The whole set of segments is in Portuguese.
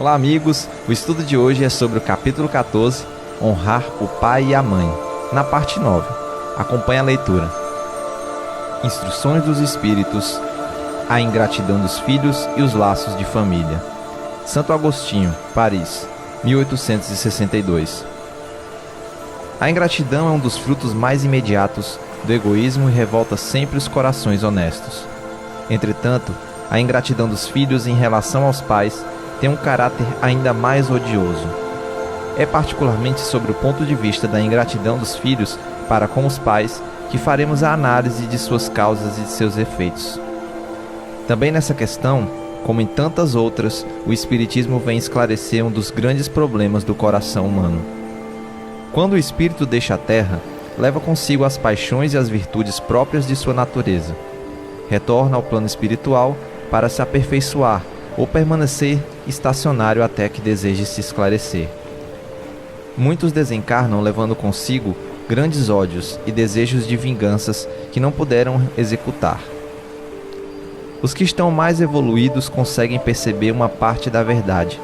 Olá amigos, o estudo de hoje é sobre o capítulo 14, honrar o pai e a mãe, na parte 9. Acompanhe a leitura. Instruções dos Espíritos, a ingratidão dos filhos e os laços de família. Santo Agostinho, Paris, 1862. A ingratidão é um dos frutos mais imediatos do egoísmo e revolta sempre os corações honestos. Entretanto, a ingratidão dos filhos em relação aos pais tem um caráter ainda mais odioso. É particularmente sobre o ponto de vista da ingratidão dos filhos para com os pais que faremos a análise de suas causas e de seus efeitos. Também nessa questão, como em tantas outras, o Espiritismo vem esclarecer um dos grandes problemas do coração humano. Quando o espírito deixa a terra, leva consigo as paixões e as virtudes próprias de sua natureza. Retorna ao plano espiritual para se aperfeiçoar ou permanecer estacionário até que deseje se esclarecer. Muitos desencarnam levando consigo grandes ódios e desejos de vinganças que não puderam executar. Os que estão mais evoluídos conseguem perceber uma parte da verdade.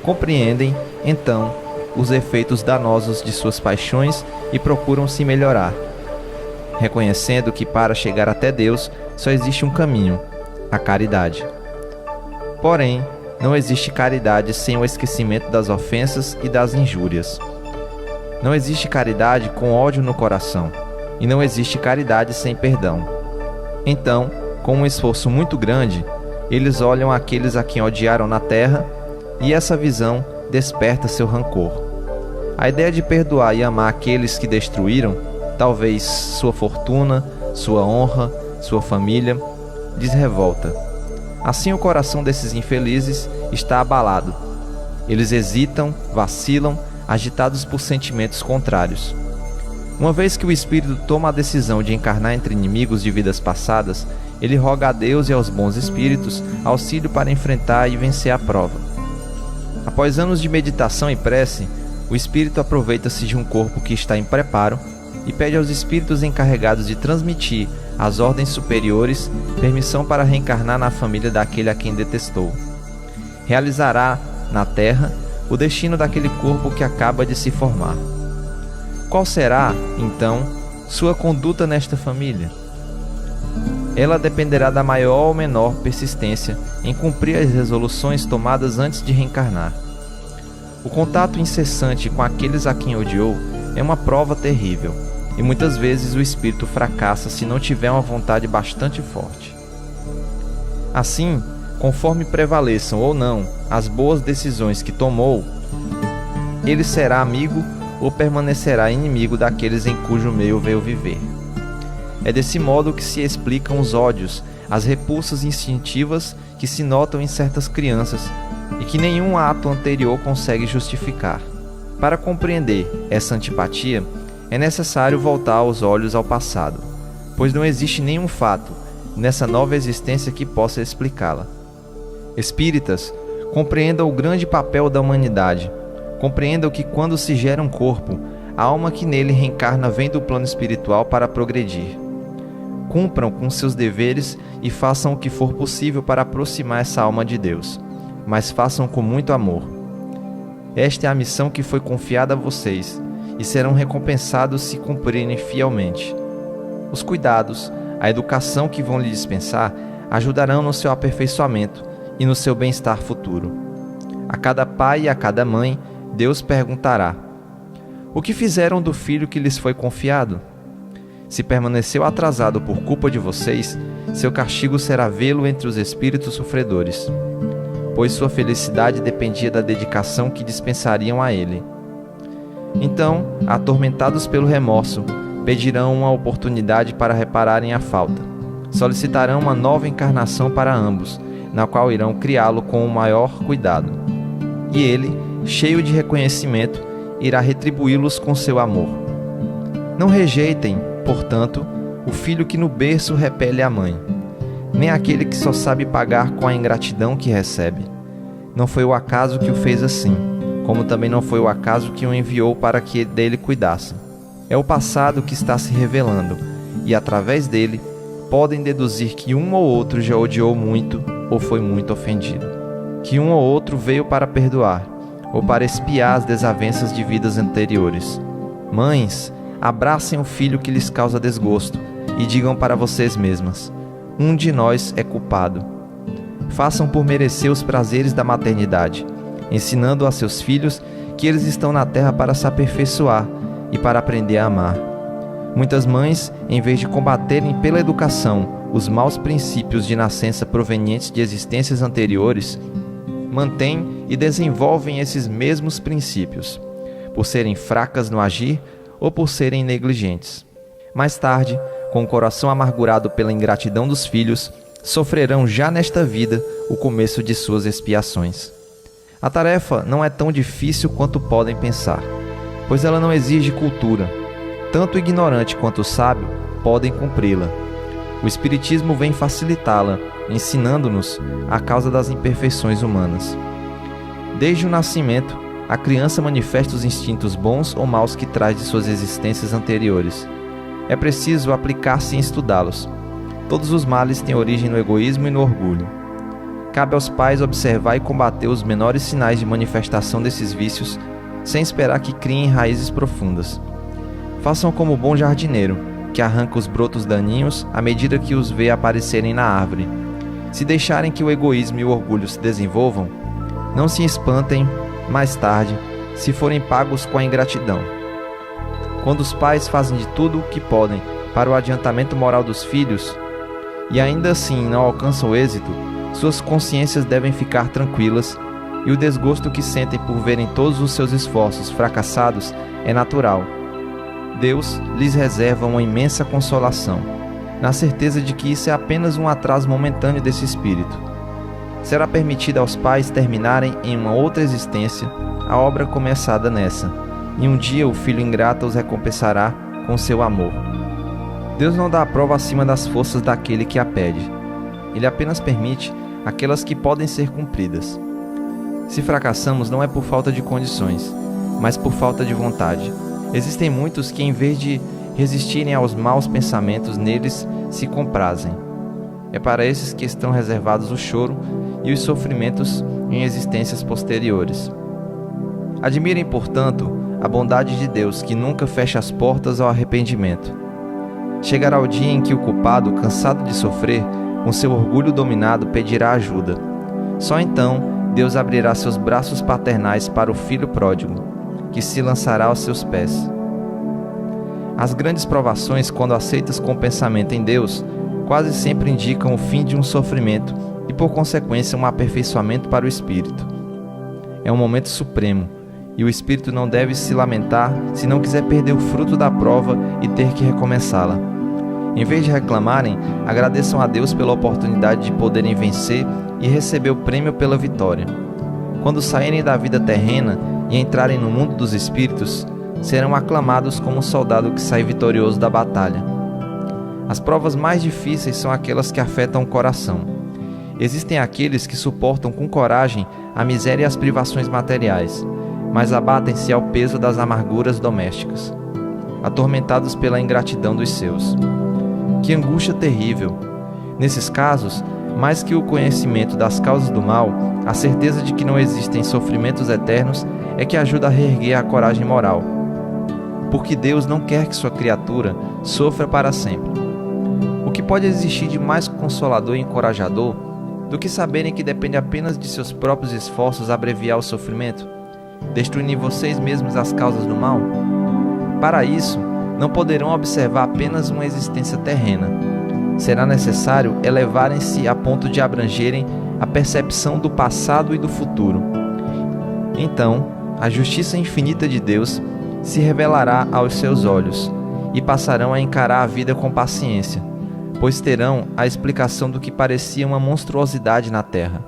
Compreendem, então, os efeitos danosos de suas paixões e procuram se melhorar, reconhecendo que para chegar até Deus só existe um caminho, a caridade. Porém, não existe caridade sem o esquecimento das ofensas e das injúrias. Não existe caridade com ódio no coração, e não existe caridade sem perdão. Então, com um esforço muito grande, eles olham aqueles a quem odiaram na terra, e essa visão desperta seu rancor. A ideia de perdoar e amar aqueles que destruíram, talvez sua fortuna, sua honra, sua família, lhes revolta. Assim o coração desses infelizes está abalado. Eles hesitam, vacilam, agitados por sentimentos contrários. Uma vez que o espírito toma a decisão de encarnar entre inimigos de vidas passadas, ele roga a Deus e aos bons espíritos auxílio para enfrentar e vencer a prova. Após anos de meditação e prece, o espírito aproveita-se de um corpo que está em preparo e pede aos espíritos encarregados de transmitir às ordens superiores permissão para reencarnar na família daquele a quem detestou. Realizará, na terra, o destino daquele corpo que acaba de se formar. Qual será, então, sua conduta nesta família? Ela dependerá da maior ou menor persistência em cumprir as resoluções tomadas antes de reencarnar. O contato incessante com aqueles a quem odiou é uma prova terrível, e muitas vezes o espírito fracassa se não tiver uma vontade bastante forte. Assim, conforme prevaleçam ou não as boas decisões que tomou, ele será amigo ou permanecerá inimigo daqueles em cujo meio veio viver. É desse modo que se explicam os ódios, as repulsas instintivas que se notam em certas crianças e que nenhum ato anterior consegue justificar. Para compreender essa antipatia, é necessário voltar os olhos ao passado, pois não existe nenhum fato nessa nova existência que possa explicá-la. Espíritas, compreendam o grande papel da humanidade. Compreendam que quando se gera um corpo, a alma que nele reencarna vem do plano espiritual para progredir. Cumpram com seus deveres e façam o que for possível para aproximar essa alma de Deus, mas façam com muito amor. Esta é a missão que foi confiada a vocês, e serão recompensados se cumprirem fielmente. Os cuidados, a educação que vão lhe dispensar, ajudarão no seu aperfeiçoamento e no seu bem-estar futuro. A cada pai e a cada mãe, Deus perguntará: o que fizeram do filho que lhes foi confiado? Se permaneceu atrasado por culpa de vocês, seu castigo será vê-lo entre os espíritos sofredores, pois sua felicidade dependia da dedicação que dispensariam a ele. Então, atormentados pelo remorso, pedirão uma oportunidade para repararem a falta. Solicitarão uma nova encarnação para ambos, na qual irão criá-lo com o maior cuidado. E ele, cheio de reconhecimento, irá retribuí-los com seu amor. Não rejeitem, portanto, o filho que no berço repele a mãe, nem aquele que só sabe pagar com a ingratidão que recebe. Não foi o acaso que o fez assim, como também não foi o acaso que o enviou para que dele cuidassem. É o passado que está se revelando, e através dele podem deduzir que um ou outro já odiou muito ou foi muito ofendido. que um ou outro veio para perdoar, ou para expiar as desavenças de vidas anteriores. Mães, abracem o filho que lhes causa desgosto e digam para vocês mesmas: um de nós é culpado. Façam por merecer os prazeres da maternidade, ensinando a seus filhos que eles estão na terra para se aperfeiçoar e para aprender a amar. Muitas mães, em vez de combaterem pela educação os maus princípios de nascença provenientes de existências anteriores, mantêm e desenvolvem esses mesmos princípios, por serem fracas no agir ou por serem negligentes. Mais tarde, com o coração amargurado pela ingratidão dos filhos, sofrerão já nesta vida o começo de suas expiações. A tarefa não é tão difícil quanto podem pensar, pois ela não exige cultura. Tanto o ignorante quanto o sábio podem cumpri-la. O Espiritismo vem facilitá-la, ensinando-nos a causa das imperfeições humanas. Desde o nascimento, a criança manifesta os instintos bons ou maus que traz de suas existências anteriores. É preciso aplicar-se em estudá-los. Todos os males têm origem no egoísmo e no orgulho. Cabe aos pais observar e combater os menores sinais de manifestação desses vícios, sem esperar que criem raízes profundas. Façam como o bom jardineiro, que arranca os brotos daninhos à medida que os vê aparecerem na árvore. Se deixarem que o egoísmo e o orgulho se desenvolvam, não se espantem, mais tarde, se forem pagos com a ingratidão. Quando os pais fazem de tudo o que podem para o adiantamento moral dos filhos, e ainda assim não alcançam o êxito, suas consciências devem ficar tranquilas, e o desgosto que sentem por verem todos os seus esforços fracassados é natural. Deus lhes reserva uma imensa consolação, na certeza de que isso é apenas um atraso momentâneo desse espírito. Será permitido aos pais terminarem em uma outra existência a obra começada nessa, e um dia o filho ingrato os recompensará com seu amor. Deus não dá a prova acima das forças daquele que a pede. Ele apenas permite aquelas que podem ser cumpridas. Se fracassamos, não é por falta de condições, mas por falta de vontade. Existem muitos que, em vez de resistirem aos maus pensamentos, neles se comprazem. É para esses que estão reservados o choro e os sofrimentos em existências posteriores. Admirem, portanto, a bondade de Deus, que nunca fecha as portas ao arrependimento. Chegará o dia em que o culpado, cansado de sofrer, com seu orgulho dominado, pedirá ajuda. Só então Deus abrirá seus braços paternais para o filho pródigo, que se lançará aos seus pés. As grandes provações, quando aceitas com pensamento em Deus, quase sempre indicam o fim de um sofrimento e, por consequência, um aperfeiçoamento para o espírito. É um momento supremo, e o espírito não deve se lamentar se não quiser perder o fruto da prova e ter que recomeçá-la. Em vez de reclamarem, agradeçam a Deus pela oportunidade de poderem vencer e receber o prêmio pela vitória. Quando saírem da vida terrena e entrarem no mundo dos espíritos, serão aclamados como um soldado que sai vitorioso da batalha. As provas mais difíceis são aquelas que afetam o coração. Existem aqueles que suportam com coragem a miséria e as privações materiais, mas abatem-se ao peso das amarguras domésticas, atormentados pela ingratidão dos seus. Que angústia terrível! Nesses casos, mais que o conhecimento das causas do mal, a certeza de que não existem sofrimentos eternos é que ajuda a reerguer a coragem moral. Porque Deus não quer que sua criatura sofra para sempre. O que pode existir de mais consolador e encorajador do que saberem que depende apenas de seus próprios esforços abreviar o sofrimento, destruindo em vocês mesmos as causas do mal? Para isso, não poderão observar apenas uma existência terrena. Será necessário elevarem-se a ponto de abrangerem a percepção do passado e do futuro. Então, a justiça infinita de Deus se revelará aos seus olhos e passarão a encarar a vida com paciência, pois terão a explicação do que parecia uma monstruosidade na terra.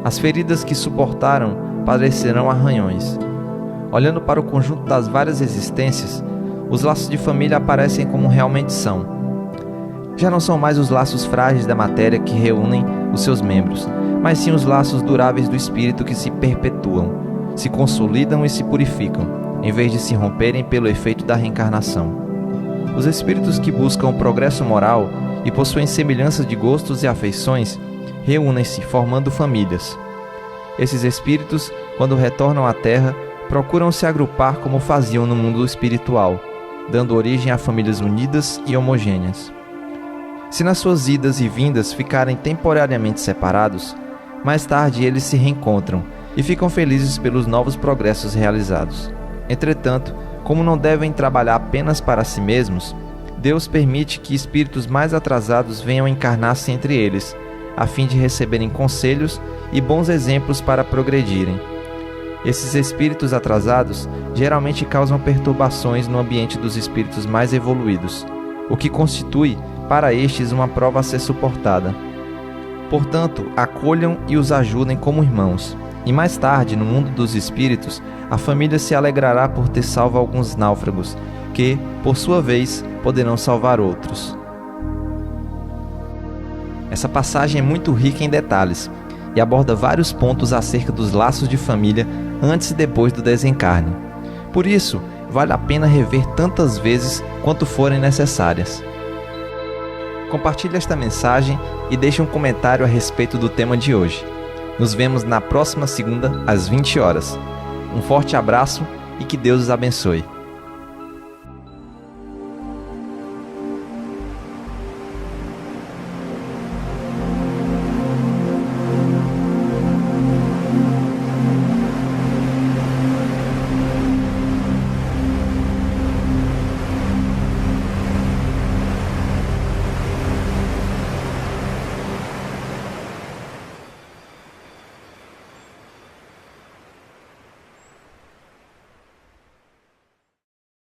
As feridas que suportaram parecerão arranhões. Olhando para o conjunto das várias existências, os laços de família aparecem como realmente são. Já não são mais os laços frágeis da matéria que reúnem os seus membros, mas sim os laços duráveis do espírito que se perpetuam, se consolidam e se purificam, em vez de se romperem pelo efeito da reencarnação. Os espíritos que buscam o progresso moral e possuem semelhanças de gostos e afeições reúnem-se formando famílias. Esses espíritos, quando retornam à Terra, procuram se agrupar como faziam no mundo espiritual, dando origem a famílias unidas e homogêneas. Se nas suas idas e vindas ficarem temporariamente separados, mais tarde eles se reencontram e ficam felizes pelos novos progressos realizados. Entretanto, como não devem trabalhar apenas para si mesmos, Deus permite que espíritos mais atrasados venham encarnar-se entre eles, a fim de receberem conselhos e bons exemplos para progredirem. Esses espíritos atrasados geralmente causam perturbações no ambiente dos espíritos mais evoluídos, o que constitui para estes uma prova a ser suportada. Portanto, acolham e os ajudem como irmãos, e mais tarde, no mundo dos espíritos, a família se alegrará por ter salvo alguns náufragos, que, por sua vez, poderão salvar outros. Essa passagem é muito rica em detalhes e aborda vários pontos acerca dos laços de família antes e depois do desencarne. Por isso, vale a pena rever tantas vezes quanto forem necessárias. Compartilhe esta mensagem e deixe um comentário a respeito do tema de hoje. Nos vemos na próxima segunda, às 20 horas. Um forte abraço e que Deus os abençoe.